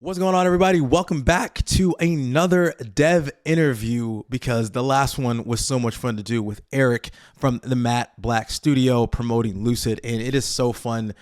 What's going on, everybody? Welcome back to another dev interview because the last one was so much fun to do with Eric from the Matte Black Studio promoting Lucid, and it is so fun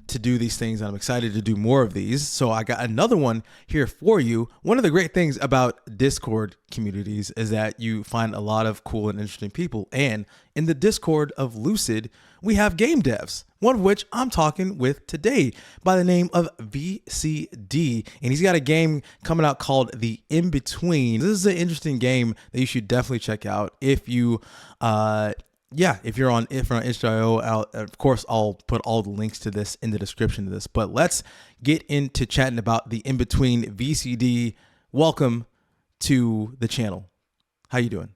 to do these things, and I'm excited to do more of these. So I got another one here for you. One of the great things about Discord communities is that you find a lot of cool and interesting people, and in the Discord of Lucid, we have game devs, one of which I'm talking with today by the name of VCD. And he's got a game coming out called the InBetween. This is an interesting game that you should definitely check out if you, if you're on itch.io. Of course, I'll put all the links to this in the description of this. But let's get into chatting about the InBetween. VCD, welcome to the channel. How you doing?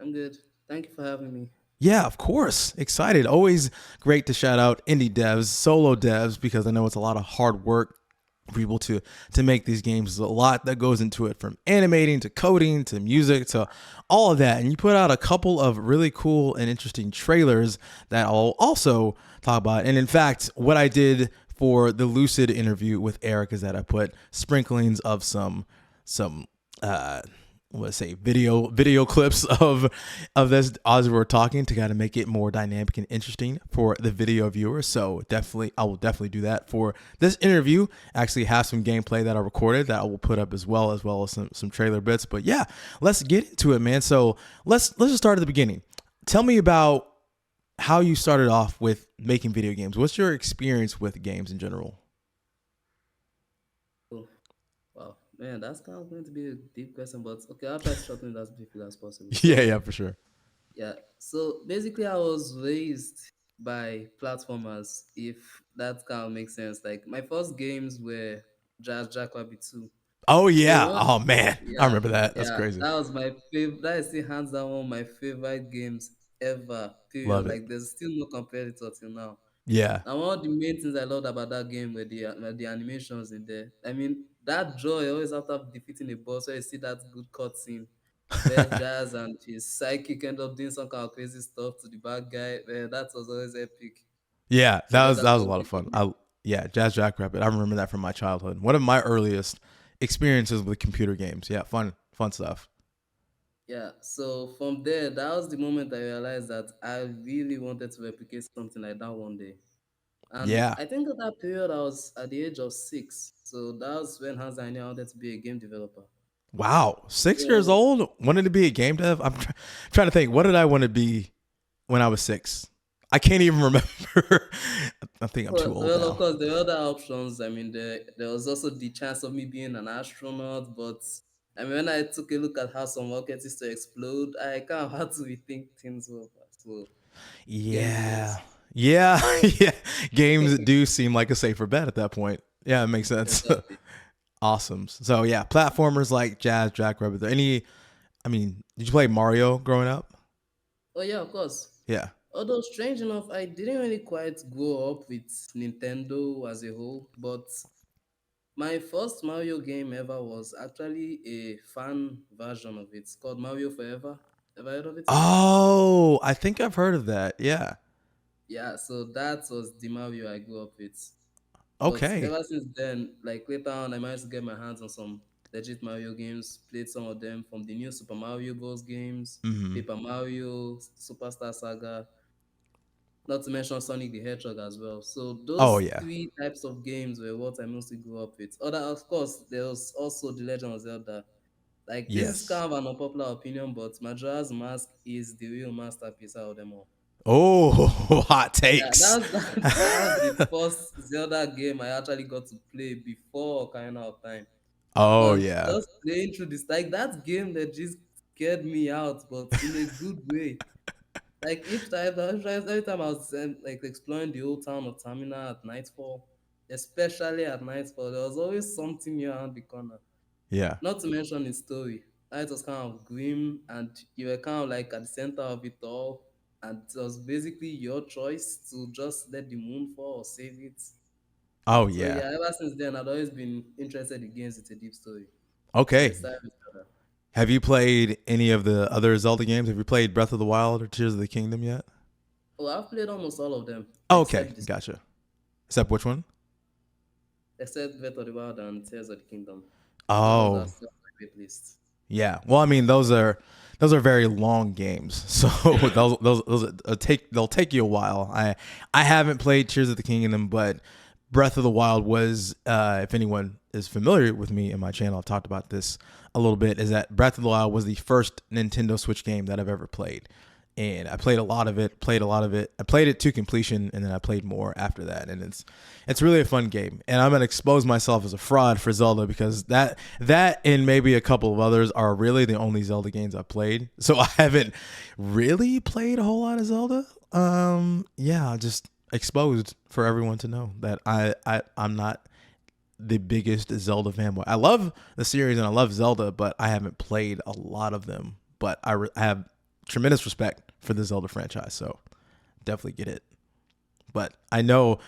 I'm good. Thank you for having me. Yeah, of course. Excited. Always great to shout out indie devs, solo devs, because I know it's a lot of hard work for people to make these games. There's a lot that goes into it, from animating to coding to music to all of that. And you put out a couple of really cool and interesting trailers that I'll also talk about. And in fact, what I did for the Lucid interview with Eric is that I put sprinklings of some video clips of this as we're talking to kind of make it more dynamic and interesting for the video viewers. So I will definitely do that for this interview. Actually have some gameplay that I recorded that I will put up as well as some trailer bits. But yeah, let's get into it, man. So let's just start at the beginning. Tell me about how you started off with making video games. What's your experience with games in general? Oh, wow, man, that's kind of going to be a deep question, but okay, I'll try to shorten it as briefly as possible. Yeah, for sure. Yeah, so basically, I was raised by platformers, if that kind of makes sense. Like, my first games were Jazz Jackrabbit 2. Oh So, yeah. Oh man, I yeah, remember that. That's yeah, crazy. that was my favorite. That is still hands down one of my favorite games ever, Love period. it. Like, there's still no competitor till now. Yeah. And one of the main things I loved about that game were the animations in there. I mean, that joy always after defeating a boss where you see that good cutscene where Jazz and his psychic end up doing some kind of crazy stuff to the bad guy. Man, that was always epic. Yeah, So yeah, that that's was a one lot of thing for fun. me. Yeah, Jazz Jackrabbit. I remember that from my childhood. One of my earliest experiences with computer games. Yeah, fun stuff. Yeah, so from there, that was the moment I realized that I really wanted to replicate something like that one day. And Yeah. I think at that period, I was at the age of 6. So that was when Hans I knew I wanted to be a game developer. Wow. 6 years So, old, wanted to be a game dev. I'm trying to think. What did I want to be when I was 6? I can't even remember. I think I'm too old of now. course, there are other options. I mean, there was also the chance of me being an astronaut, but I mean, when I took a look at how some rockets used to explode, I kind of had to rethink things over. So, games Yeah. remains. Yeah. Yeah. Games do seem like a safer bet at that point. Yeah, it makes sense. Exactly. Awesome. So yeah, platformers like Jazz Jackrabbit. Did you play Mario growing up? Oh, yeah, of course. Yeah. Although, strange enough, I didn't really quite grow up with Nintendo as a whole, but my first Mario game ever was actually a fan version of it called Mario Forever. Have I heard of it? Oh, I think I've heard of that. Yeah. Yeah, so that was the Mario I grew up with. But Okay. ever since then, like later on, I managed to get my hands on some legit Mario games, played some of them from the new Super Mario Bros. Games, Hmm. Paper Mario, Superstar Saga, not to mention Sonic the Hedgehog as well. So Oh those yeah. three types of games were what I mostly grew up with. Other, of course, there was also The Legend of Zelda. Like, this is Yes. kind of an unpopular opinion, but Majora's Mask is the real masterpiece out of them all. Oh, hot Yeah, takes. that was the first Zelda game I actually got to play before Ocarina of Time. Oh And yeah. just playing through this, like that game that just scared me out, but in a good way. Like every time I was like exploring the old town of Tamina at nightfall, especially at nightfall, there was always something new around the corner. Yeah. Not to mention his story. That was kind of grim, and you were kind of like at the center of it all. And it was basically your choice to just let the moon fall or save it. Oh So yeah. yeah, ever since then, I've always been interested in games with a deep story. So I Okay. started with that. Have you played any of the other Zelda games? Have you played Breath of the Wild or Tears of the Kingdom yet? Oh, I've played almost all of them Oh, okay. except this. Gotcha. Except which one? except Breath of the Wild and Tears of the Kingdom. Those are Oh, still on my wait list. yeah. Well, I mean, those are very long games, so those they'll take you a while. I haven't played Tears of the Kingdom, but Breath of the Wild was, if anyone is familiar with me and my channel, I've talked about this a little bit. Is that Breath of the Wild was the first Nintendo Switch game that I've ever played, and I played a lot of it. Played a lot of it. I played it to completion, and then I played more after that. And it's really a fun game. And I'm gonna expose myself as a fraud for Zelda because that and maybe a couple of others are really the only Zelda games I've played. So I haven't really played a whole lot of Zelda. Yeah, just exposed for everyone to know that I'm not the biggest Zelda fanboy. I love the series and I love Zelda, but I haven't played a lot of them. But I have tremendous respect for the Zelda franchise, so definitely get it. But I know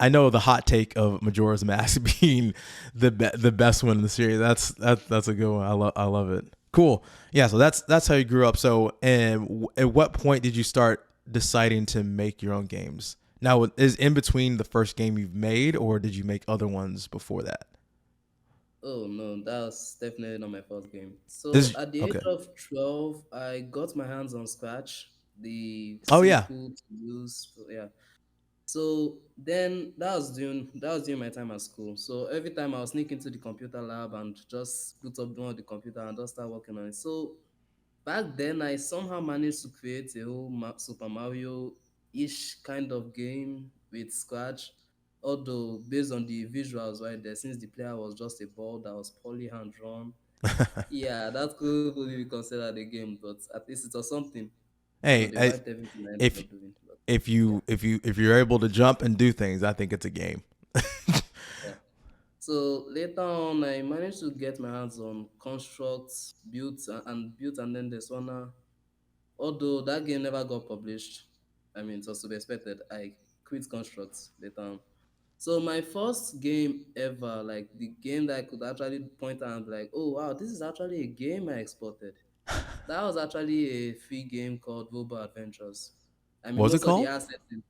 the hot take of Majora's Mask being the best one in the series. That's a good one. I love it. Cool. Yeah. So that's how you grew up. So, and at what point did you start deciding to make your own games? Now, is InBetween the first game you've made, or did you make other ones before that? Oh no, that was definitely not my first game. So This at the age okay. of 12, I got my hands on Scratch, the Oh yeah. simple to use. Yeah. So then that was during my time at school. So every time I was sneak into the computer lab and just boot up on the computer and just start working on it. So back then, I somehow managed to create a whole Super Mario-ish kind of game with Scratch. Although based on the visuals right there, since the player was just a ball that was poorly hand drawn, yeah, that could really be considered a game. But at least it was something. Although Hey, they wiped everything I ended if up doing. But yeah, if you're able to jump and do things, I think it's a game. yeah. So later on, I managed to get my hands on constructs, built, and then there's one. Although that game never got published, I mean, it was to be expected. I quit Construct later on. So my first game ever, like the game that I could actually point out and be like, oh wow, this is actually a game I exported. That was actually a free game called Robo Adventures. I What mean, was it most of the called? assets in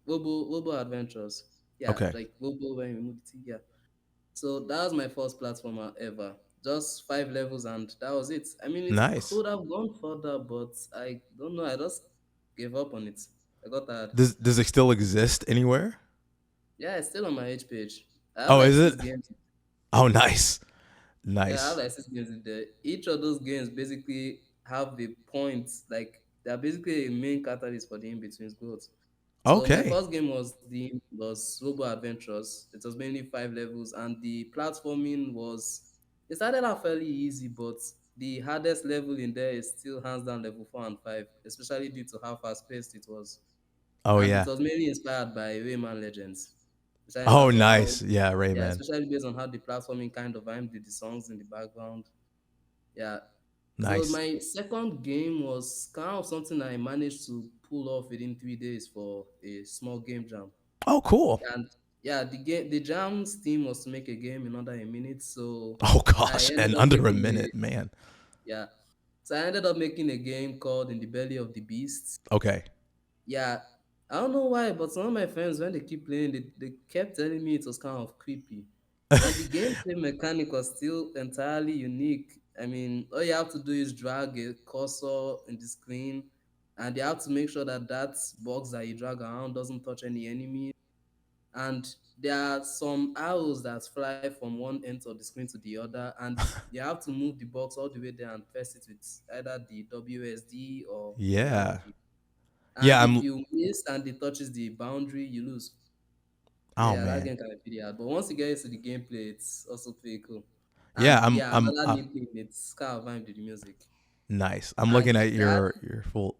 Robo Adventures. Yeah, Okay. like Robo when we moved it. Yeah. So that was my first platformer ever. Just 5 levels and that was it. I mean, it Nice. could have gone further, but I don't know. I just gave up on it. I got tired. Does it still exist anywhere? Yeah, it's still on my H page. I have Oh, like is it? six games. Oh, nice. Yeah, I have Nice. like 6 games in there. Each of those games basically have the points, like they're basically a main catalyst for the in-between's growth. So my Okay. first game was Robo Adventures. It was mainly 5 levels, and the platforming was it started out fairly easy, but the hardest level in there is still hands down level 4 and 5, especially due to how fast paced it was. Oh And it yeah. was mainly inspired by Rayman Legends, especially in Oh terms of how nice. Yeah, yeah, Rayman. especially based on how the platforming kind of rhymed with the songs in the background. Yeah. So Nice. my second game was kind of something I managed to pull off within 3 days for a small game jam. Oh cool. And yeah, the jam's team was to make a game in under a minute. So Oh I gosh, ended and up under a making a minute, man. yeah. So I ended up making a game called In the Belly of the Beast. Okay. Yeah, I don't know why, but some of my friends when they keep playing, they kept telling me it was kind of creepy. And the gameplay mechanic was still entirely unique. I mean, all you have to do is drag a cursor in the screen, and you have to make sure that that box that you drag around doesn't touch any enemy. And there are some arrows that fly from one end of the screen to the other, and you have to move the box all the way there and press it with either the WSD or the arrow Yeah. key. Yeah, And if I'm you miss and it touches the boundary, you lose. So oh yeah, that man. game can be pretty hard. But once you get into the gameplay, it's also pretty cool. Yeah, And yeah, I'm another new thing, it's kind of vibe to the music. nice. I'm And looking at that your full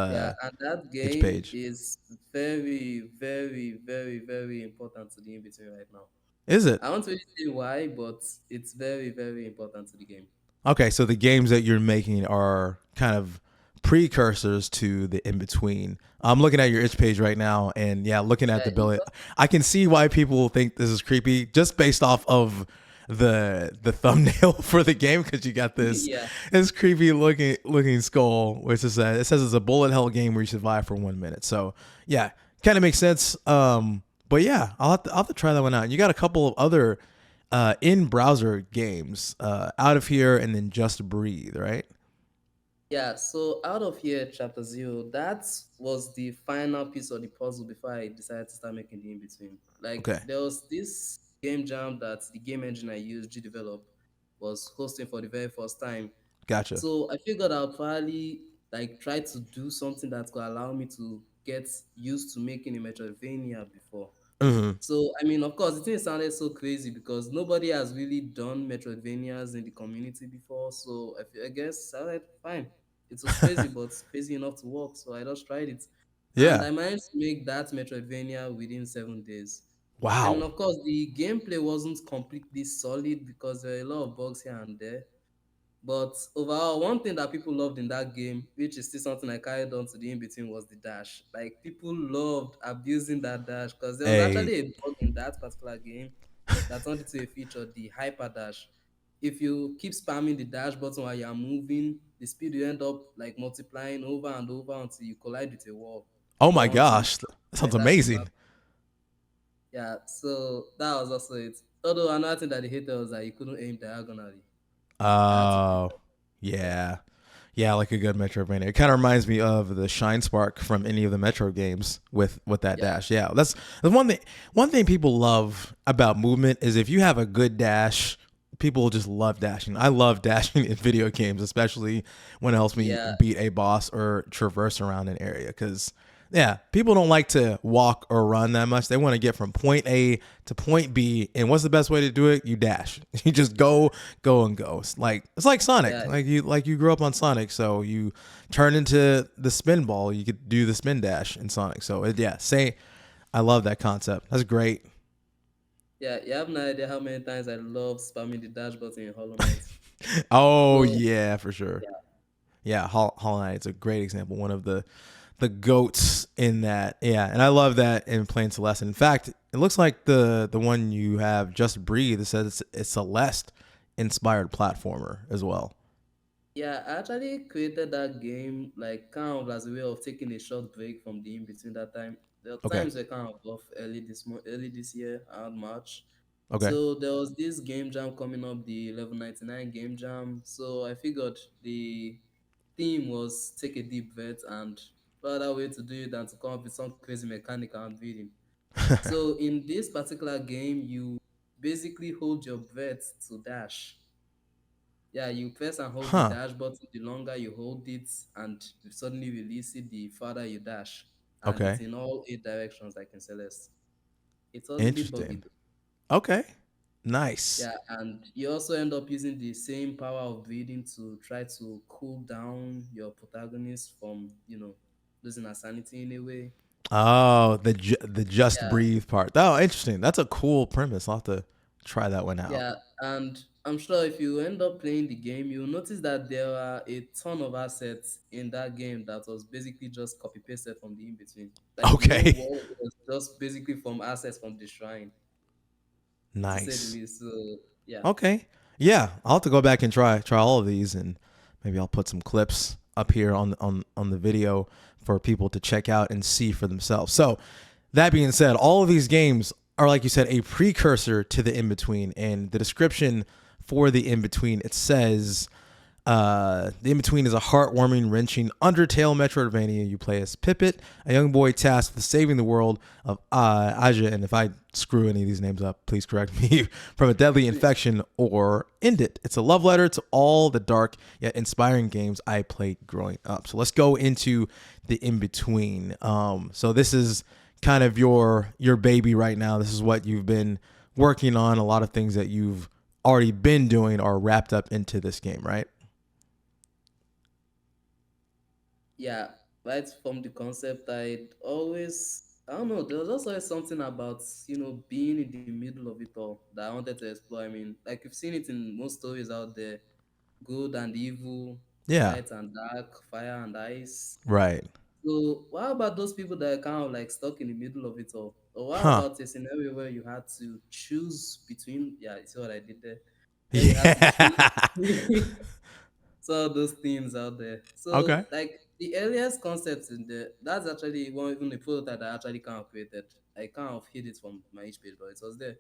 yeah, and that itch game page. is very, very, very, very important to the in between right now. Is it? I won't really say why, but it's very, very important to the game. Okay, so the games that you're making are kind of precursors to the in between. I'm looking at your itch page right now, and yeah, looking at Yeah, the billet, I can see why people think this is creepy just based off of the thumbnail for the game because you got yeah, this creepy looking skull, which is it says it's a bullet hell game where you survive for 1 minute. So yeah, kind of makes sense. But yeah, I'll have to try that one out. And you got a couple of other in browser games, Out of Here and then Just Breathe, right? Yeah, so out of here, chapter zero, that was the final piece of the puzzle before I decided to start making the in between. Like, Okay, there was this game jam that the game engine I used, G Develop, was hosting for the very first time. gotcha. So I figured I'll probably like try to do something that could allow me to get used to making a Metroidvania before. Hmm. So I mean, of course, the thing sounded so crazy because nobody has really done Metroidvanias in the community before. So I guess I was like, fine. It was crazy, but crazy enough to work. So I just tried it, and Yeah. I managed to make that Metroidvania within 7 days. I mean, Wow. of course, the gameplay wasn't completely solid because there are a lot of bugs here and there. But overall, one thing that people loved in that game, which is still something I carried on to the in between, was the dash. Like people loved abusing that dash because there was Hey. actually a bug in that particular game that turned into a feature, the hyper dash. If you keep spamming the dash button while you're moving, the speed will end up like multiplying over and over until you collide with a wall Oh my or until you gosh, that by sounds dashing back. amazing. Yeah, so that was also it. Although another thing that they hated was that you couldn't aim diagonally. I had to fix Oh, that. yeah. Yeah, like a good Metroidvania. It kind of reminds me of the Shine Spark from any of the Metro games with that Yeah, dash. Yeah, that's one thing. One thing people love about movement is if you have a good dash, people just love dashing. I love dashing in video games, especially when it helps me yeah, beat a boss or traverse around an area. Because yeah, people don't like to walk or run that much. They want to get from point A to point B, and what's the best way to do it? You dash. You just go and go. It's like Sonic. yeah, Like you grew up on Sonic, so you turn into the spin ball. You could do the spin dash in Sonic. So yeah, say I love that concept. That's great. yeah. You have no idea how many times I love spamming the dash button in Hollow Knight. Oh So yeah, for sure. yeah, Yeah, Hollow Knight is a great example. One of the goats in that. Yeah, and I love that in Plain Celeste. In fact, it looks like the one you have, Just Breathe, it says it's Celeste inspired platformer as well. yeah. I actually created that game like kind of as a way of taking a short break from the in between that time. The Okay. times were kind of off early this year, around March. Okay. So there was this game jam coming up, the 1199 game jam. So I figured the theme was take a deep breath, and what other way to do it than to come up with some crazy mechanic I'm reading. So in this particular game, you basically hold your breath to dash. Yeah, you press and hold the Huh. dash button. The longer you hold it and you suddenly release it, the farther you dash. And it's Okay. in all eight directions like in Celeste. It's a little buggy Interesting. though. Okay. Nice. Yeah, and you also end up using the same power of breathing to try to cool down your protagonist from, losing her sanity in a way. Oh, the Just Yeah, Breathe part. Oh, interesting. That's a cool premise. I'll have to try that one out. yeah, and I'm sure if you end up playing the game, you'll notice that there are a ton of assets in that game that was basically just copy pasted from the in between. Like the whole Okay. world was just basically from assets from the shrine, to say the Nice. least. So yeah, Okay. Yeah, I'll have to go back and try all of these, and maybe I'll put some clips up here on the video for people to check out and see for themselves. So, that being said, all of these games are, like you said, a precursor to the in between, and the description for the in between, it says the in between is a heartwarming, wrenching Undertale-Metroidvania. You play as Pipit, a young boy tasked with saving the world of Aja, and if I screw any of these names up, please correct me, from a deadly infection or end it. It's a love letter to all the dark yet inspiring games I played growing up. So let's go into the in between. So this is kind of your baby right now. This is what you've been working on. A lot of things that you've already been doing are wrapped up into this game, right? yeah. Right from the concept, I don't know, there was also something about, being in the middle of it all that I wanted to explore. I mean, like you've seen it in most stories out there, good and evil, Yeah. light and dark, fire and ice. Right. So, what about those people that are kind of like stuck in the middle of it all? Or what Huh. about a scenario where you had to choose between, yeah, you see what I did there? Where you had to choose Yeah. between so those themes out there. So, Okay. like, the earliest concept in the that's actually one even a prototype that I actually kind of created. I kind of hid it from my H page, but it was there.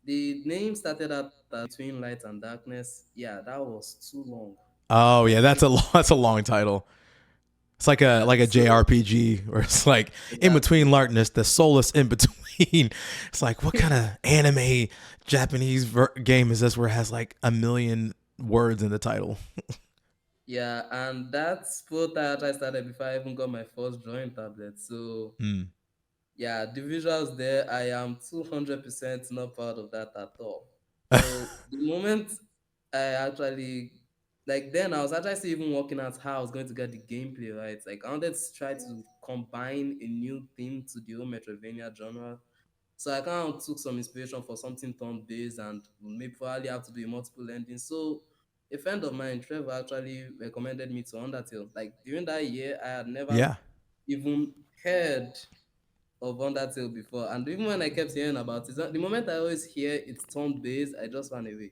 The name started out as Between Light and Darkness. Yeah, that was too long. Oh yeah, Like that's that's a long title. It's yeah, like a so JRPG where it's like in between exactly. darkness, the soulless in between. It's like what kind of anime Japanese game is this where it has like a million words in the title? Yeah, and that's prototype I started before I even got my first drawing tablet. So Mm. yeah, the visuals there, I am 200% not proud of that at all. So the moment I actually, like then I was actually still even working out how I was going to get the gameplay right. Like I wanted to try to combine a new theme to the whole Metroidvania genre. So I kind of took some inspiration for something turn based and maybe probably have to do a multiple ending. So a friend of mine, Trevor, actually recommended me to Undertale. Like during that year, I had never Yeah. even heard of Undertale before. And even when I kept hearing about it, the moment I always hear it's turn based, I just ran away.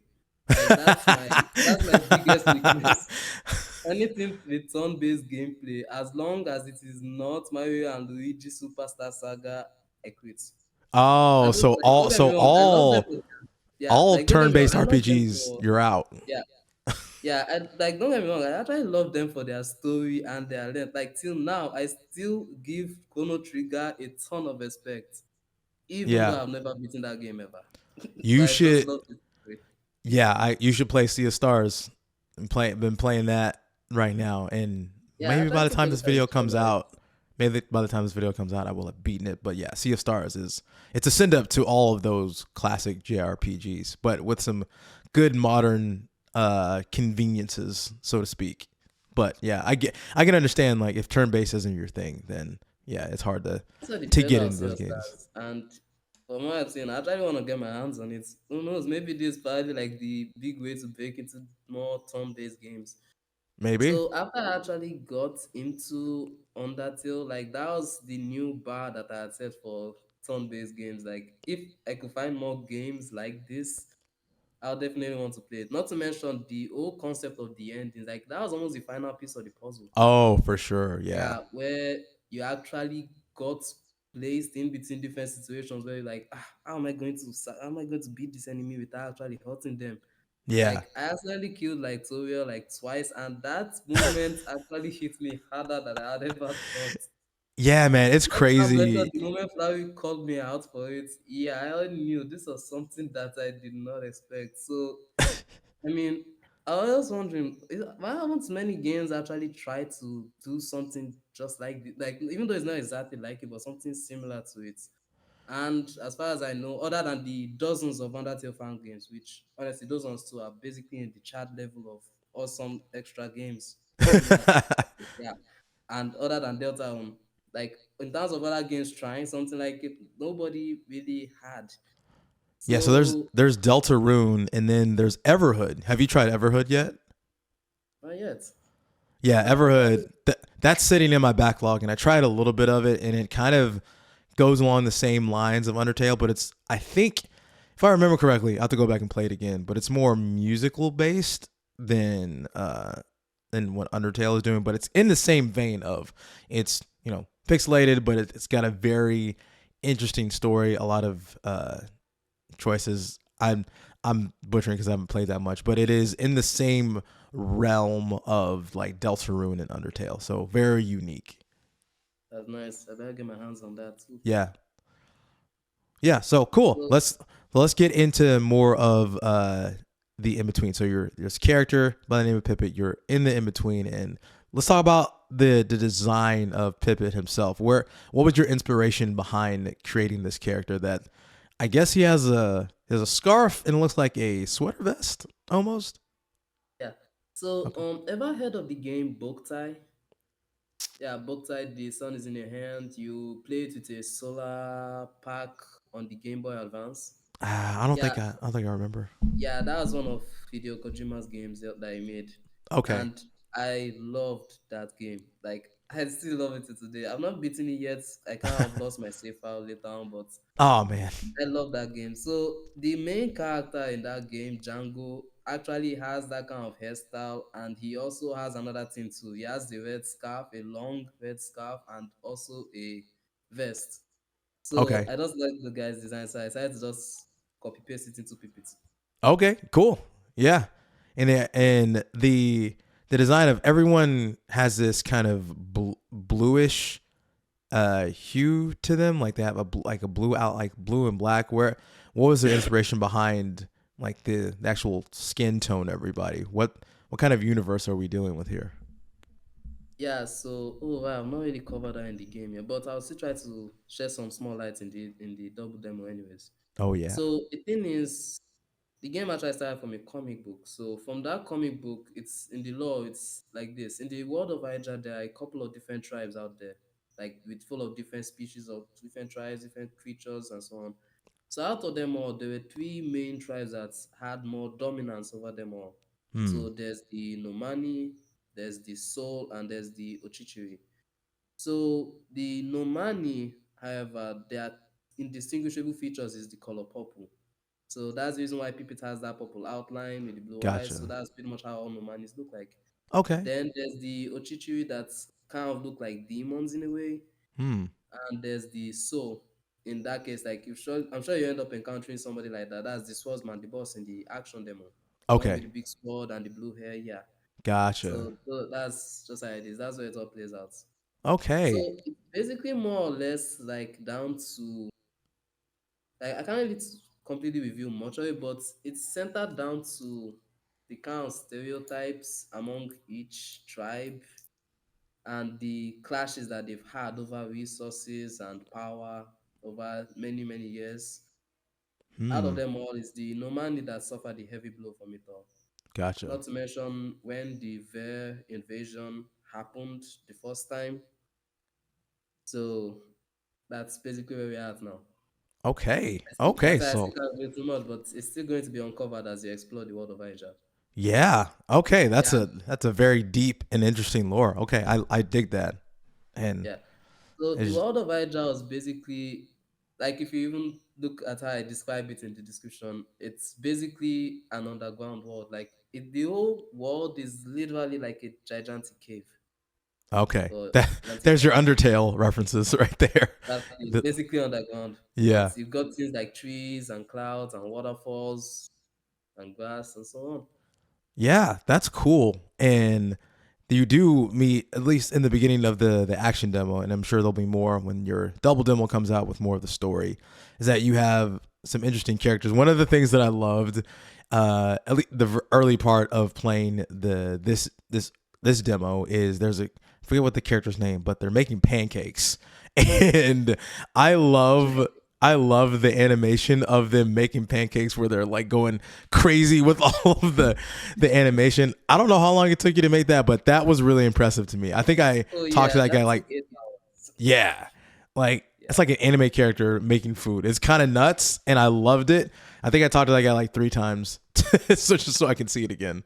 Like that's my biggest weakness. Anything with turn based gameplay, as long as it is not Mario and Luigi Superstar Saga, I quit. Oh, And those, so like, don't get me wrong, I love them for yeah, all like don't get me wrong, turn-based I love them RPGs, for you're out. yeah, yeah, I like don't get me wrong, I actually love them for their story and their length. Like till now, I still give Chrono Trigger a ton of respect, even Yeah. though I've never beaten that game ever. But You I just should love the story. yeah, I you should play Sea of Stars. Been playing that right now and Yeah, I maybe actually by the took a time this look at the video comes trailer. out, maybe by the time this video comes out I will have beaten it, but yeah, Sea of Stars is it's a send up to all of those classic JRPGs, but with some good modern conveniences, so to speak. But yeah, I can understand like if turn based isn't your thing, then yeah, it's hard I saw the to get trailer of into Sea those of games. Stars, and from what I've seen, I actually want to get my hands on it. Who knows? Maybe this is probably like the big way to break into more turn-based games. Maybe. So after I actually got into Undertale, like that was the new bar that I had set for turn-based games. Like if I could find more games like this, I'll definitely want to play it. Not to mention the whole concept of the ending. Like that was almost the final piece of the puzzle. Oh, for sure. Yeah. Yeah, where you actually got placed in between different situations where you're like, how am I going to beat this enemy without actually hurting them? Yeah. Like I accidentally killed like Toria like twice, and that moment actually hit me harder than I had ever thought. Yeah, man, it's Like not mention crazy. the moment Flurry called me out for it. Yeah, I already knew this was something that I did not expect. So I mean, I was wondering, why haven't many games actually tried to do something just like like even though it's not exactly like it, but something similar to it? And as far as I know, other than the dozens of Undertale fan games, which honestly those ones too are basically in the chart level of awesome extra games coming out. Yeah. And other than Delta, like in terms of other games trying something like it, nobody really had. Yeah, so So there's Deltarune and then there's Everhood. Have you tried Everhood yet? not yet. Yeah, Nah, Everhood. That's sitting in my backlog, and I tried a little bit of it, and it kind of goes along the same lines of Undertale, but it's I think if I remember correctly, I have to go back and play it again. But it's more musical based than what Undertale is doing. But it's in the same vein of it's pixelated, but it's got a very interesting story. A lot of choices. I'm butchering because I haven't played that much, but it is in the same realm of like Deltarune and Undertale, so very unique. that's nice. I better get my hands on that too. Yeah, yeah. So cool. So Let's get into more of the in between. So you're this character by the name of Pippet. You're in the in between, and let's talk about the design of Pippet himself. What was your inspiration behind creating this character? That I guess he has a scarf and it looks like a sweater vest almost. yeah. So Okay. ever heard of the game Boktai? Yeah, Boktai, the sun is in your hand. You play it with a solar pack on the Game Boy Advance. Yeah, I don't think I remember. yeah, that was one of Hideo Kojima's games that he made. Okay. And I loved that game. Like I still love it to today. I've not beaten it yet. I kind of lost my save file later on, but Oh man. I love that game. So the main character in that game, Django, actually has that kind of hairstyle, and he also has another thing too. He has the red scarf, a long red scarf, and also a vest. So Okay. I just like the guy's design, so I decided to just copy paste it into PPT. Okay. Cool. Yeah. And the design of everyone has this kind of bluish hue to them, like they have like a blue out, like blue and black. Where what was the inspiration behind like the actual skin tone of everybody? What kind of universe are we dealing with here? Yeah, so oh wow, I've not really covered that in the game yet, but I'll still try to share some small light in the double demo anyways. Oh yeah. So the thing is, the game actually started from a comic book. So from that comic book, it's in the lore, it's like this. In the world of Hydra, there are a couple of different tribes out there, like with full of different species of different tribes, different creatures, and so on. So out of them all, there were three main tribes that had more dominance over them all. Hmm. So there's the Nomani, there's the Soul, and there's the Ochichiri. So the Nomani, however, their indistinguishable features is the color purple. So that's the reason why Pipit has that purple outline with the blue eyes. So Gotcha. that's pretty much how all Nomanis look like. Okay. Then there's the Ochichiri that kind of look like demons in a way, Hmm. and there's the Soul. In that case, like you sure, I'm sure you end up encountering somebody like that. That's the swordsman, the boss in the action demo, the one with Okay. the big sword and the blue hair. Yeah. Gotcha. So that's just how it is. That's where it all plays out. So Okay. it's basically more or less like down to like I can't really completely review much of it, but it's centered down to the kind of stereotypes among each tribe and the clashes that they've had over resources and power over many, many years. Out of Hmm. them all is the Nomani that suffered the heavy blow from it all. Gotcha. Not to mention when the Ver invasion happened the first time. So that's basically where we're at now. Okay. I still, Okay. I still So can't go too much, but it's still going to be uncovered as you explore the world of Asia. yeah. Okay. Yeah, That's a very deep and interesting lore. Okay. I dig that. And yeah. So the it's world of Asia was basically like if you even look at how I describe it in the description, it's basically an underground world. Like the whole world is literally like a gigantic cave okay. or That gigantic there's your forest. Undertale references right there. It's The- basically underground, but yeah. you've got things like trees and clouds and waterfalls and grass and so on. Yeah, that's cool. And you do meet at least in the beginning of the action demo, and I'm sure there'll be more when your double demo comes out with more of the story. Is that you have some interesting characters. One of the things that I loved, at least the early part of playing this demo is there's a I forget what the character's name, but they're making pancakes, and I love I love the animation of them making pancakes where they're like going crazy with all of the animation. I don't know how long it took you to make that, but that was really impressive to me. I think I Oh talked to yeah, that guy that like, took 8 hours. yeah, like Yeah. it's like an anime character making food. It's kind of nuts, and I loved it. I think I talked to that guy like 3 times, so just so I can see it again.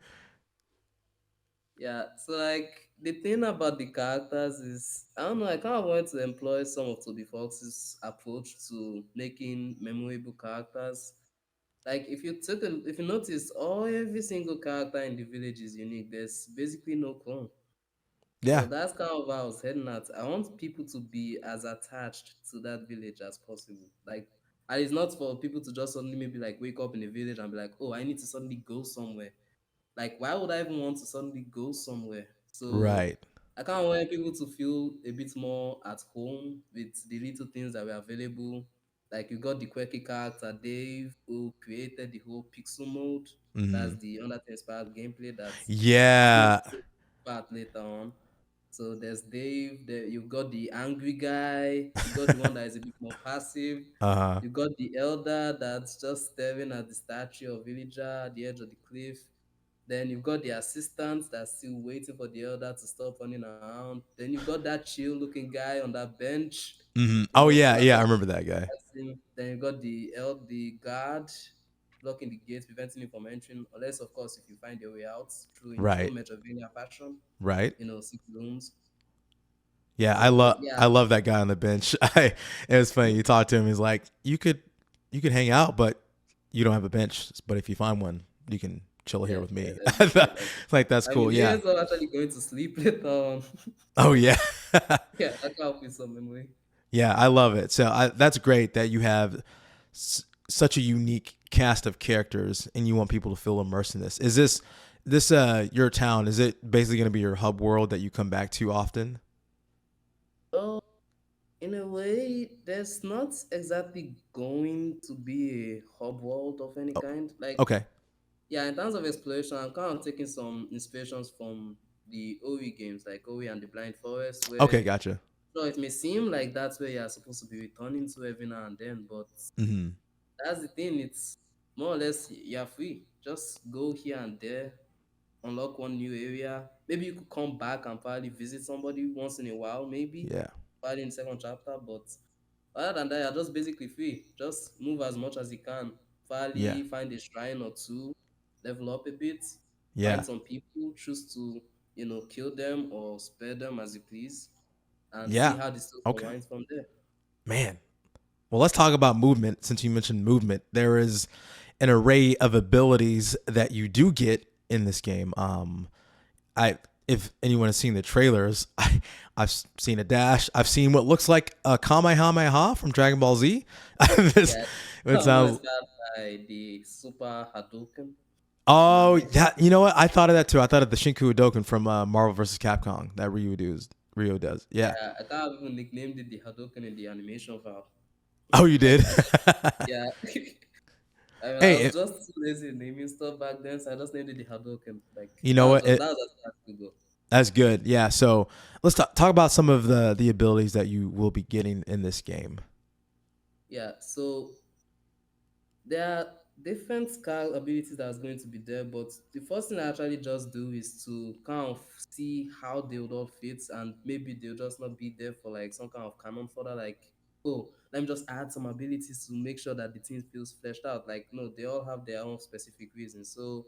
Yeah, so like the thing about the characters is I don't know, I kind of want to employ some of Toby Fox's approach to making memorable characters. Like if you notice all every single character in the village is unique. There's basically no clone. So Yeah, that's kind of how I was heading at. I want people to be as attached to that village as possible. Like and it's not for people to just suddenly maybe like wake up in a village and be like, oh, I need to suddenly go somewhere. Like, why would I even want to suddenly go somewhere? So right. I kind of want people to feel a bit more at home with the little things that were available. Like you got the quirky character Dave who created the whole pixel mode. That's Hmm. the Undertale inspired gameplay that is going to Yeah. take part later on. So there's Dave. There you've got the angry guy. You got the one that is a bit more passive. Uh huh. You got the elder that's just staring at the statue of villager at the edge of the cliff. Then you've got the assistant that's still waiting for the elder to stop running around. Then you've got that chill looking guy on that bench, Hmm. you Oh know, yeah, yeah. I surrounded remember that guy. by him. Then you've got the guard blocking the gates, preventing him from entering, unless of course if you find your way out through in true Right. Metroidvania fashion, Right. 6 rooms. Yeah, So I yeah, love that guy on the bench. It was funny. You talk to him. He's like, you could hang out, but you don't have a bench. But if you find one, chill here Yeah, with yeah, me. let's do it. Like, Like that's I mean, cool. we Yeah. end up actually going to sleep later on. Oh yeah. Yeah, that can help with some memory. Yeah, I love it. So that's great that you have such a unique cast of characters, and you want people to feel immersed in this. Is this your town? Is it basically going to be your hub world that you come back to often? Well, in a way, there's not exactly going to be a hub world of any Oh, kind. Like, okay. yeah, in terms of exploration, I'm kind of taking some inspirations from the OE games, like OE and the Blind Forest, Okay, where gotcha. so it may seem like that's where you're supposed to be returning to every now and then, but Hmm. that's the thing. It's more or less you're free. Just go here and there, unlock one new area. Maybe you could come back and probably visit somebody once in a while, maybe Yeah. probably in the second chapter. But other than that, you're just basically free. Just move as much as you can. Yeah. Probably find a shrine or two, level up a bit, find Yeah. some people, choose to kill them or spare them as you please, and see Yeah. how the story Okay. unwinds from there. Man. Well, let's talk about movement since you mentioned movement. There is an array of abilities that you do get in this game. I if anyone has seen the trailers, I've seen a dash. I've seen what looks like a Kamehameha from Dragon Ball Z. This- Yeah, it more sounds. inspired by the Super Hadouken in Oh, anime. yeah. You know what? I thought of that too. I thought of the Shinku Hadouken from Marvel vs. Capcom that Ryu does. Rio does. Yeah. Yeah, I can't even nicknamed it the Hadouken in the animation file. Oh, you Like, did. yeah. I mean, I Hey, was just too lazy naming stuff back then, so I just named it the Hadouken. Like, you know what? that was as far as to go. That's good. Yeah. So let's talk about some of the abilities that you will be getting in this game. Yeah, so there are different skill abilities that's going to be there, but the first thing I actually just do is to kind of see how they would all fit, and maybe they'll just not be there for like some kind of canon fodder. Like, oh, let me just add some abilities to make sure that the team feels fleshed out. Like, no, they all have their own specific reasons. So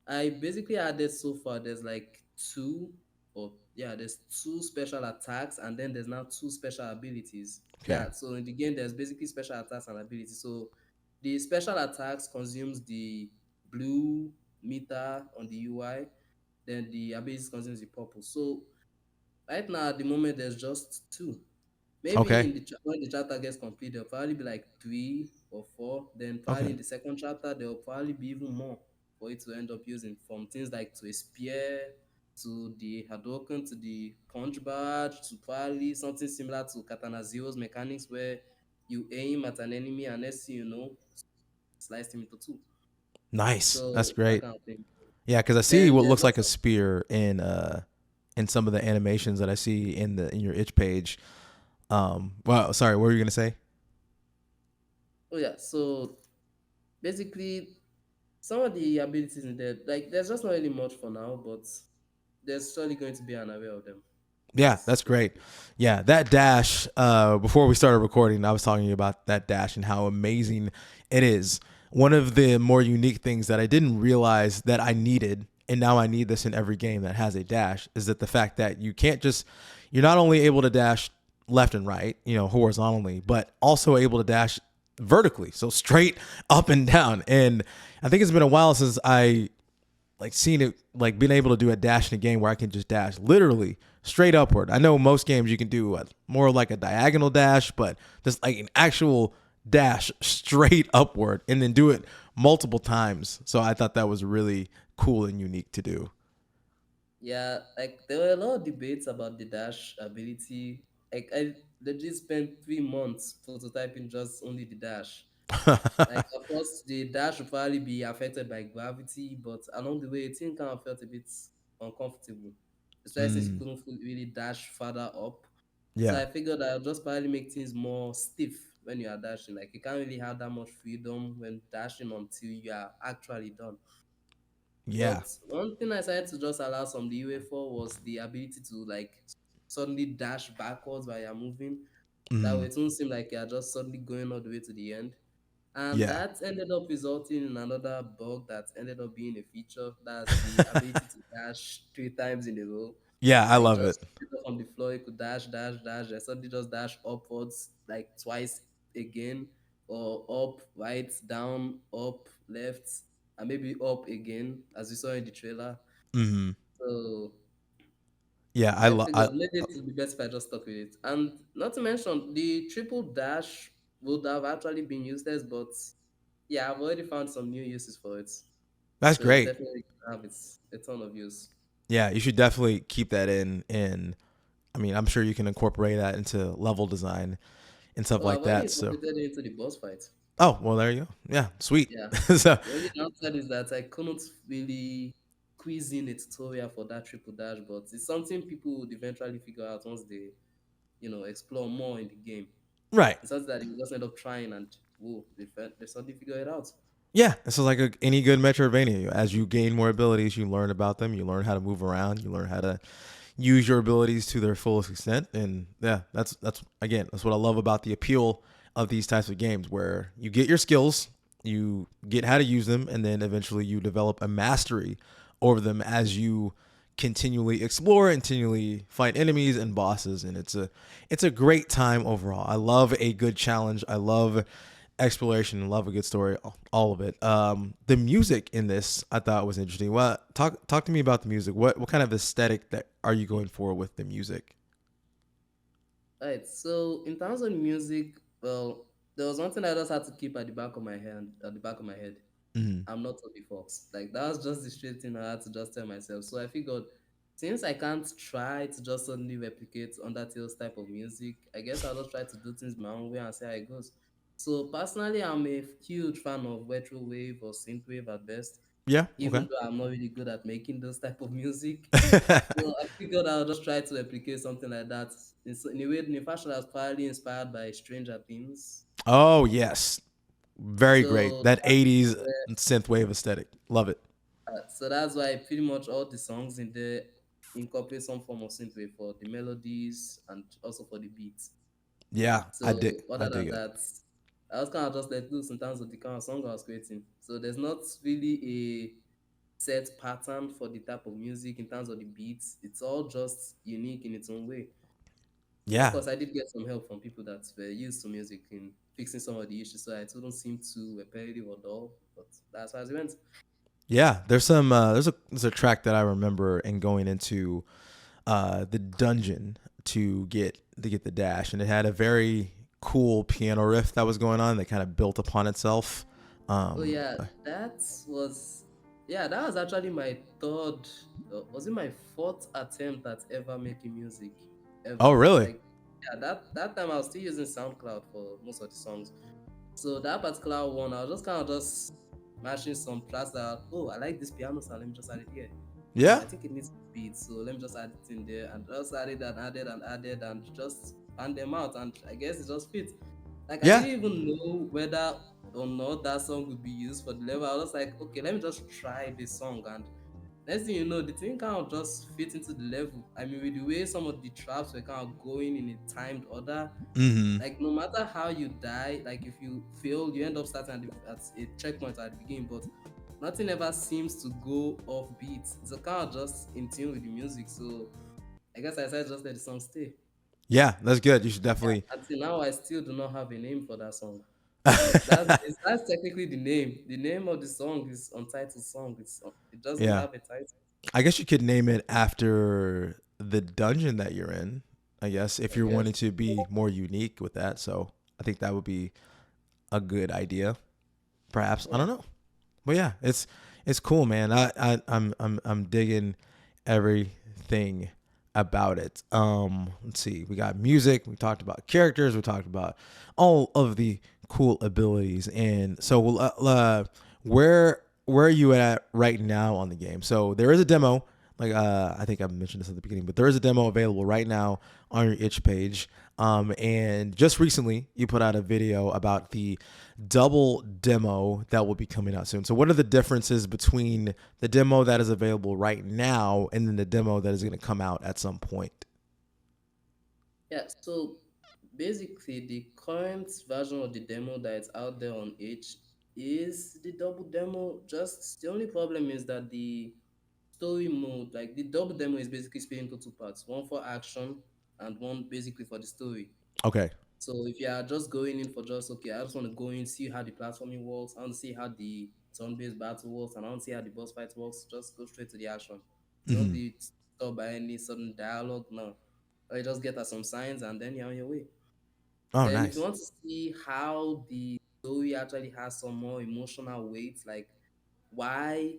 I basically added so far there's like two or yeah, there's two special attacks and then there's now two special abilities. Okay. Yeah, so in the game there's basically special attacks and abilities. So the special attacks consumes the blue meter on the UI, then the abilities consumes the purple. So right now at the moment there's just two. Maybe Okay. in when the chapter gets complete, there'll probably be like three or four. Then probably Okay. in the second chapter, there'll probably be even more for it to end up using from things like to a spear, to the Hadouken, to the punch barrage, to probably something similar to Katana Zero's mechanics where you aim at an enemy and next thing you know, slice him into two. Nice. That's So that great. kind of thing. Yeah, because I see Then what there's looks like a also spear in some of the animations that I see in your itch page. Well, sorry, what were you gonna say? oh yeah, so basically some of the abilities in there, like there's just not really much for now, but there's surely going to be an array of them. Yeah, That's that's great. Yeah, that dash. Before we started recording, I was talking about that dash and how amazing it is. One of the more unique things that I didn't realize that I needed, and now I need this in every game that has a dash, is that the fact that you can't just, you're not only able to dash left and right, horizontally, but also able to dash vertically, so straight up and down. And I think it's been a while since I like seeing it, like being able to do a dash in a game where I can just dash literally straight upward. I know most games you can do more like a diagonal dash, but just like an actual dash straight upward and then do it multiple times. So I thought that was really cool and unique to do. yeah, like there were a lot of debates about the dash ability. Like I legit spent 3 months prototyping just only the dash. Like of course the dash will probably be affected by gravity, but along the way it kind of felt a bit uncomfortable. Especially since you Mm, couldn't really dash further up. So yeah, I figured I'll just probably make things more stiff when you are dashing. Like you can't really have that much freedom when dashing until you are actually done. yeah, But one thing I decided to just allow some leeway for was the ability to like suddenly dash backwards while you're moving. That way mm, it won't seem like you're just suddenly going all the way to the end. And yeah, that ended up resulting in another bug that ended up being a feature. That's the ability to dash 3 times in a row. yeah. I Like love it. just pick up from the floor, you could dash, dash, dash, and suddenly just dash upwards like twice again, or up, right, down, up, left. and maybe up again, as we saw in the trailer. Hmm. So Yeah, I figured maybe it would be best if I just stuck with it. And not to mention, the triple dash would have actually been useless, but yeah, I've already found some new uses for it. that's So great. definitely have its a ton of use. Yeah, you should definitely keep that in. And I mean, I'm sure you can incorporate that into level design and stuff Oh, I've like already that. So, incorporated it into the boss fight. oh well, there you go. Yeah, sweet. Yeah. So, The only downside is that I couldn't really quiz in a tutorial for that triple dash, but it's something people would eventually figure out once they, explore more in the game. right. It's not that you just end up trying and whoa, they suddenly figure it out. Yeah, this is like any good Metroidvania. As you gain more abilities, you learn about them. You learn how to move around. You learn how to use your abilities to their fullest extent. And yeah, that's again, that's what I love about the appeal of these types of games, where you get your skills, you get how to use them, and then eventually you develop a mastery over them as you continually explore, continually fight enemies and bosses. And it's a great time overall. I love a good challenge. I love exploration and love a good story, all of it. The music in this I thought was interesting. What talk to me about the music. What kind of aesthetic that are you going for with the music? Right. So in terms of music, well, there was one thing I just had to keep at the back of my hand, at the back of my head. Mm-hmm. I'm not Toby Fox. Like that was just the straight thing I had to just tell myself. So I figured since I can't try to just suddenly replicate Undertale's type of music, I guess I'll just try to do things my own way and see how it goes. So personally, I'm a huge fan of retro wave or synthwave at best, Yeah. Okay. even though I'm not really good at making those type of music. So I figured I'll just try to replicate something like that in a way, in a fashion that's probably inspired by Stranger Things. Oh yes, very great. So That that's '80s synthwave aesthetic. Love it. So that's why pretty much all the songs in there incorporate some form of synthwave for the melodies and also for the beats. Yeah, So I other dig than it. that, I was kind of just let loose in terms of the kind of song I was creating. So there's not really a set pattern for the type of music in terms of the beats. It's all just unique in its own way. Of Yeah, course, I did get some help from people that were used to music in fixing some of the issues, so it wouldn't seem too repetitive or dull. But that's how it went. yeah. There's a track that I remember and going into the dungeon to get the dash, and it had a very cool piano riff that was going on that kind of built upon itself. Oh Um, yeah, that was that was actually my third. Was it my fourth attempt at ever making music oh, ever? really? Like that time I was still using SoundCloud for most of the songs. So that particular one, I was just kind of just mashing some tracks that I like this piano sound. Let me just add it here. Yeah, I think it needs beat, so let me just add it in there and just added and just pan them out. And I guess it just fits. Like I yeah, didn't even know whether or not that song would be used for the level. I was like, okay, let me just try this song. And next thing you know, the thing kind of just fit into the level. I mean, with the way some of the traps were kind of going in a timed order, mm-hmm. like no matter how you die, like if you fail, you end up starting at a checkpoint at the beginning, but nothing ever seems to go off beat. It's a kind of just in tune with the music. So I guess I decided just let the song stay. Yeah. That's good. You should definitely. Until now, I still do not have a name for that song. Like that's technically the name. The name of the song is Untitled Song. It doesn't Yeah, have a title. I guess you could name it after the dungeon that you're in. I guess if I you're guess. wanting to be more unique with that, so I think that would be a good idea. Perhaps I Yeah. don't know. But yeah, it's cool, man. I'm digging everything about it. Let's see. We got music. We talked about characters. We talked about all of the cool abilities. And so, where are you at right now on the game? So there is a demo. Like I think I mentioned this at the beginning, but there is a demo available right now on your itch page. And just recently, you put out a video about the double demo that will be coming out soon. So, what are the differences between the demo that is available right now and then the demo that is going to come out at some point? Yeah. So basically, the current version of the demo that is out there on H is the double demo. Just the only problem is that the story mode, like the double demo, is basically split into two parts: one for action and one basically for the story. Okay. So if you are just going in for just okay, I just want to go in, see how the platforming works, I want to see how the turn-based battle works and I don't see how the boss fight works, just go straight to the action. Don't Hmm. be stopped by any sudden dialogue. No, or you just get us some signs and then you're on your way. Oh, Then if you nice. want to see how the story actually has some more emotional weight, like why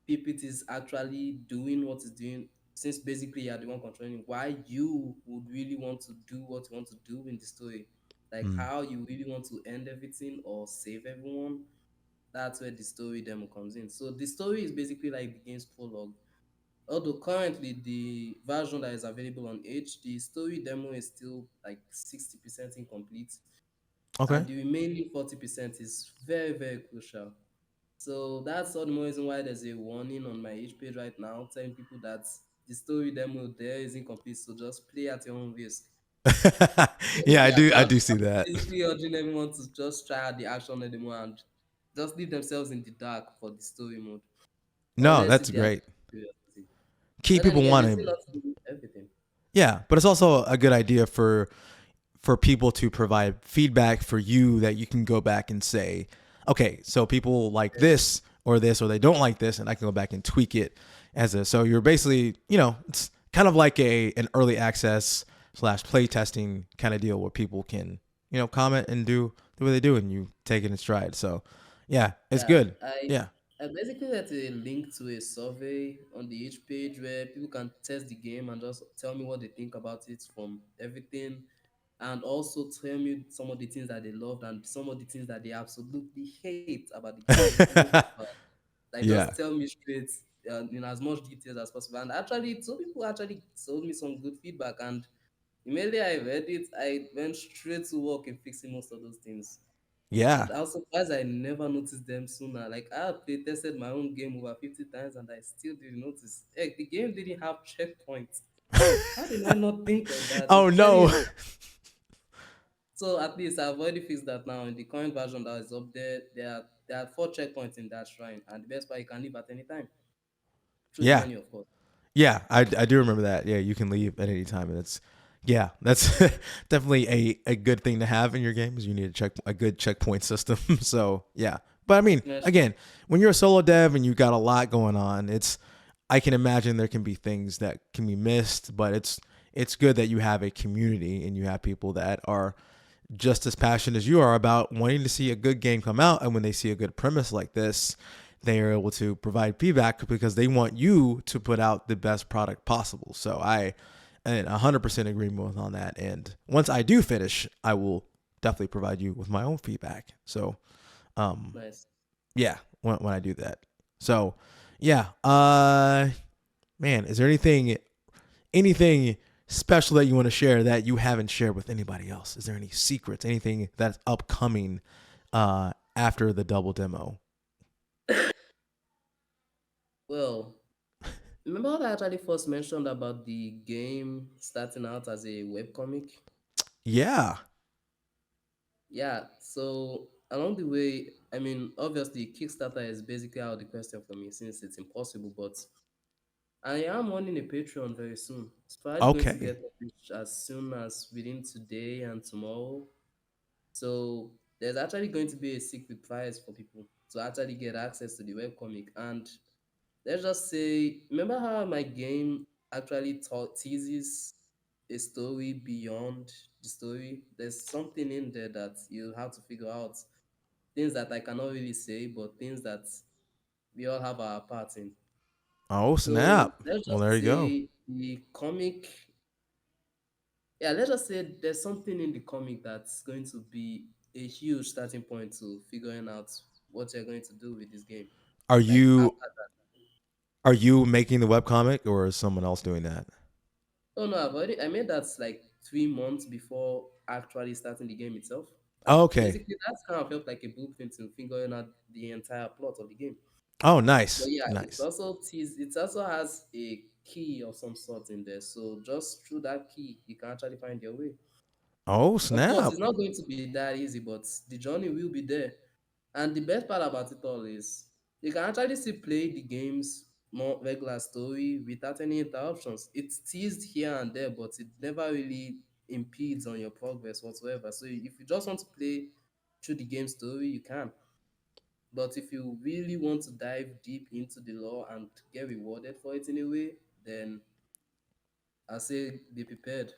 Pipit is actually doing what it's doing, since basically you're the one controlling, why you would really want to do what you want to do in the story, like Mm. how you really want to end everything or save everyone. That's where the story demo comes in. So the story is basically like the game's prologue. Although currently the version that is available on Edge, the story demo is still like 60% incomplete, Okay. and the remaining 40% is very, very crucial. So that's all the more reason why there's a warning on my Edge page right now telling people that the story demo there is incomplete, so just play at your own risk. Yeah, I Yeah, do. so I I'm do see that. basically urging everyone to just try out the action demo and just leave themselves in the dark for the story mode, No, unless that's if they are great. curiosity. Keep But then people again, they still wanting. not to do everything. Yeah, but it's also a good idea for people to provide feedback for you that you can go back and say, okay, so people like this, or they don't like this, and I can go back and tweak it as a. So you're basically, it's kind of like an early access slash play testing kind of deal where people can, comment and do what they do, and you take it in stride. So, yeah, it's Yeah, good. Yeah. I basically had a link to a survey on the each page where people can test the game and just tell me what they think about it from everything, and also tell me some of the things that they loved and some of the things that they absolutely hate about the game. Anything bad. Like Yeah. just tell me straight in as much details as possible. And actually, some people actually told me some good feedback, and immediately I read it, I went straight to work in fixing most of those things. Yeah. And I was surprised I never noticed them sooner. Like I had play tested my own game over 50 times and I still didn't notice. Heck, the game didn't have checkpoints. How did I not think of that? Oh It's very no. so at least I've already fixed that now. In the current version that is up there, there are four checkpoints in that shrine, and the best part you can leave at any time through the Yeah. menu, of course. Yeah, I do remember that. Yeah, you can leave at any time, and that's definitely a good thing to have in your games. You need a good checkpoint system. So yeah, but I mean, Yes. again, when you're a solo dev and you got a lot going on, I can imagine there can be things that can be missed, but it's good that you have a community and you have people that are just as passionate as you are about wanting to see a good game come out. And when they see a good premise like this, they are able to provide feedback because they want you to put out the best product possible. So I and 100% agreement with on that. And once I do finish, I will definitely provide you with my own feedback. So Nice. yeah, when I do that. So yeah, man, is there anything special that you want to share that you haven't shared with anybody else? Is there any secrets, anything that's upcoming after the double demo? Well, remember what I actually first mentioned about the game starting out as a webcomic? Yeah. Yeah, so along the way, I mean, obviously, Kickstarter is basically out of the question for me since it's impossible, but I am running a Patreon very soon. It's probably going to Okay. get published as soon as within today and tomorrow. So there's actually going to be a secret prize for people to actually get access to the webcomic. And let's just say, remember how my game actually teases a story beyond the story? There's something in there that you have to figure out. Things that I cannot really say, but things that we all have our part in. Oh So snap. let's Well, there just you go. say the comic, yeah, let's just say there's something in the comic that's going to be a huge starting point to figuring out what you're going to do with this game. Are Like you after that. are you making the webcomic or is someone else doing that? Oh no, I made that like 3 months before actually starting the game itself. And Okay. basically that's kind of felt like a blueprint in figuring out the entire plot of the game. Oh, But nice. yeah, Nice. it also has a key of some sort in there. So just through that key you can actually find your way. Oh, Of course, snap. it's not going to be that easy, but the journey will be there. And the best part about it all is you can actually still play the game's more regular story without any interruptions. It's teased here and there, but it never really impedes on your progress whatsoever. So if you just want to play through the game story, you can. But if you really want to dive deep into the lore and get rewarded for it in a way, then I say be prepared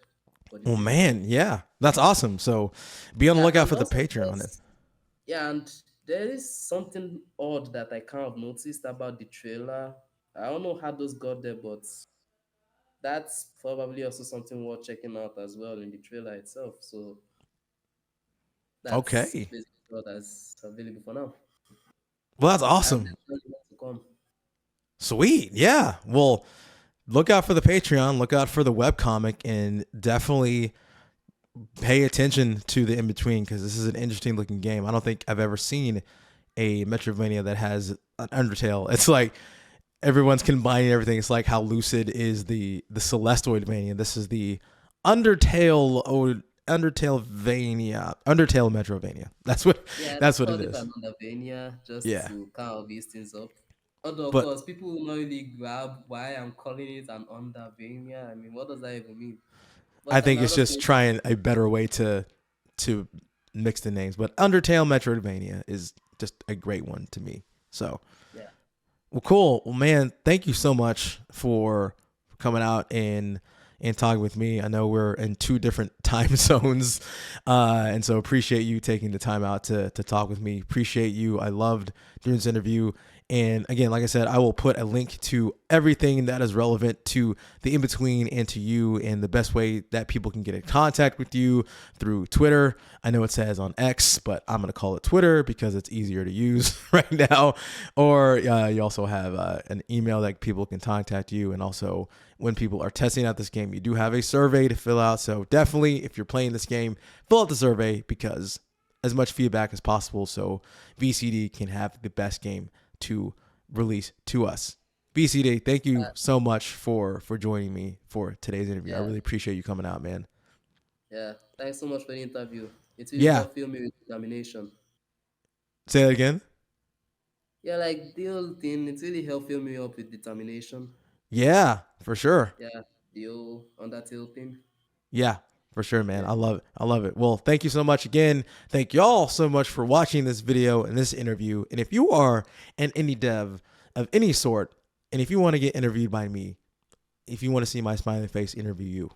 for the Well, Patreon. man, yeah, that's awesome. So be on the Yeah, lookout and for the also Patreon then. because yeah, and there is something odd that I kind of noticed about the trailer. I don't know how those got there, but that's probably also something worth checking out as well in the trailer itself. So that's Okay. basically all that's available for now. Well, that's And awesome. definitely more to come. Sweet. Yeah. Well, look out for the Patreon, look out for the webcomic, and definitely pay attention to the in between because this is an interesting looking game. I don't think I've ever seen a Metroidvania that has an Undertale. It's like everyone's combining everything. It's like how Lucid is the Celesteoidvania. This is the Undertale-Metroidvania. Yeah, That's they what it called it is. an Undervania just Yeah. to kind of ease things up. Although, of But course, people will not really grab why I'm calling it an Undervania. I mean, what does that even mean? I But think it's another just place, trying a better way to mix the names. But Undertale Metroidvania is just a great one to me. So yeah, well, cool. Well, man, thank you so much for coming out and talking with me. I know we're in two different time zones, and so appreciate you taking the time out to talk with me. Appreciate you. I loved doing this interview. And again, like I said, I will put a link to everything that is relevant to the in between and to you, and the best way that people can get in contact with you through Twitter. I know it says on X, but I'm going to call it Twitter because it's easier to use right now. Or you also have an email that people can contact you. And also, when people are testing out this game, you do have a survey to fill out. So definitely, if you're playing this game, fill out the survey because as much feedback as possible so VCD can have the best game to release to us. VCD, thank you uh, so much for joining me for today's interview. I yeah, really appreciate you coming out, man. yeah. Thanks so much for the interview. It really Yeah, helped fill me with determination. say that again. Yeah, like the whole thing, it really helped fill me up with determination. Yeah, for sure. Yeah, the whole Undertale thing. Yeah, for sure, man. Yeah, I love it. I love it. Well, thank you so much again. Thank y'all so much for watching this video and this interview. And if you are an indie dev of any sort, and if you want to get interviewed by me, if you want to see my smiling face interview you,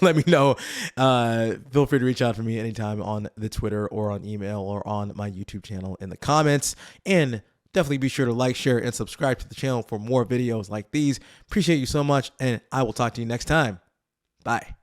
let me know. Feel free to reach out to me anytime on the Twitter or on email or on my YouTube channel in the comments. And definitely be sure to like, share, and subscribe to the channel for more videos like these. Appreciate you so much, and I will talk to you next time. Bye.